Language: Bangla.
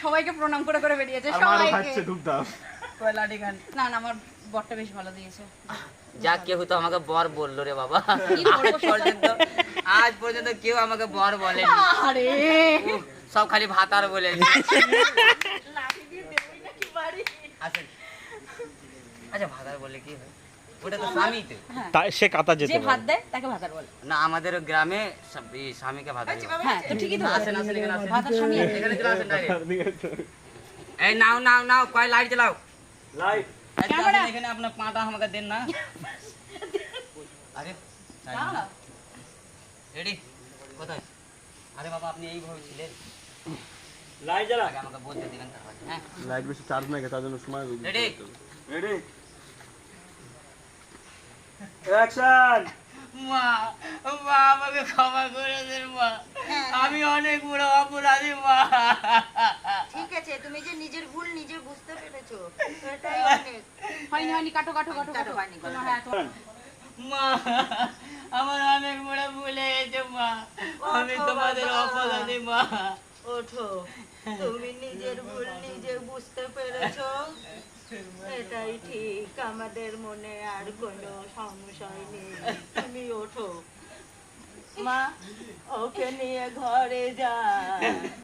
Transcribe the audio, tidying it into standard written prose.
সবাইকে প্রণাম করে করে বেরিয়েছে আর মারও সবাইকে। খাচ্ছে ধূপধাপ। কয় লাঠি খান। না না আমার বরটা বেশ ভালো দিয়েছে। যা কেউ তো আমাকে বর বললো রে বাবা, কি বলবো আজ পর্যন্ত কেউ আমাকে বর বলেনি। আরে উফ, সব খালি ভাতার বলেছে। আচ্ছা ভাতার বলে কি হয়? ওটা তো স্বামী তো। সে কাতা যে ভাত দেয় তাকে ভাতার বলে। না আমাদের গ্রামে এই স্বামীকে ভাতার বলে। হ্যাঁ তো ঠিকই তো আসেন আসেন এখানে আসেন। ভাতার স্বামী আছে। এখানে চলে আসেন direct। এই নাও নাও নাও, কয় লাইট জ্বালাও। লাইট আচ্ছা, ক্যামেরা। আসেন এখানে আপনার পাটা আমাকে দেন না। আরে রেডি কোথায়? আরে বাবা আপনি এইভাবে ছিলেন, লাইট জ্বালা। আগে আমাকে বলতে দিবেন তারপর। হ্যাঁ লাইট বেশি চার্জ নাই তার জন্য সময় রেডি। Ready action. মা মা আমাকে ক্ষমা করে দেন মা, আমি অনেক বড় অপরাধী মা। ঠিক আছে, তুমি যে নিজের ভুল নিজে বুঝতে পেরেছো, এটাই অনেক। হয়নি হয়নি কাটো কাটো কাটো কাটো হয়নি, তোমার হ্যাঁ তোমার মা আমার অনেক বড় ভুল হয়েছে মা, আমি তোমাদের অপরাধী মা। ওঠো, তুমি নিজের ভুল নিজে বুঝতে পেরেছো, এটাই ঠিক। আমাদের মনে আর কোনো সংশয় নেই। তুমি ওঠো মা, ওকে নিয়ে ঘরে যা।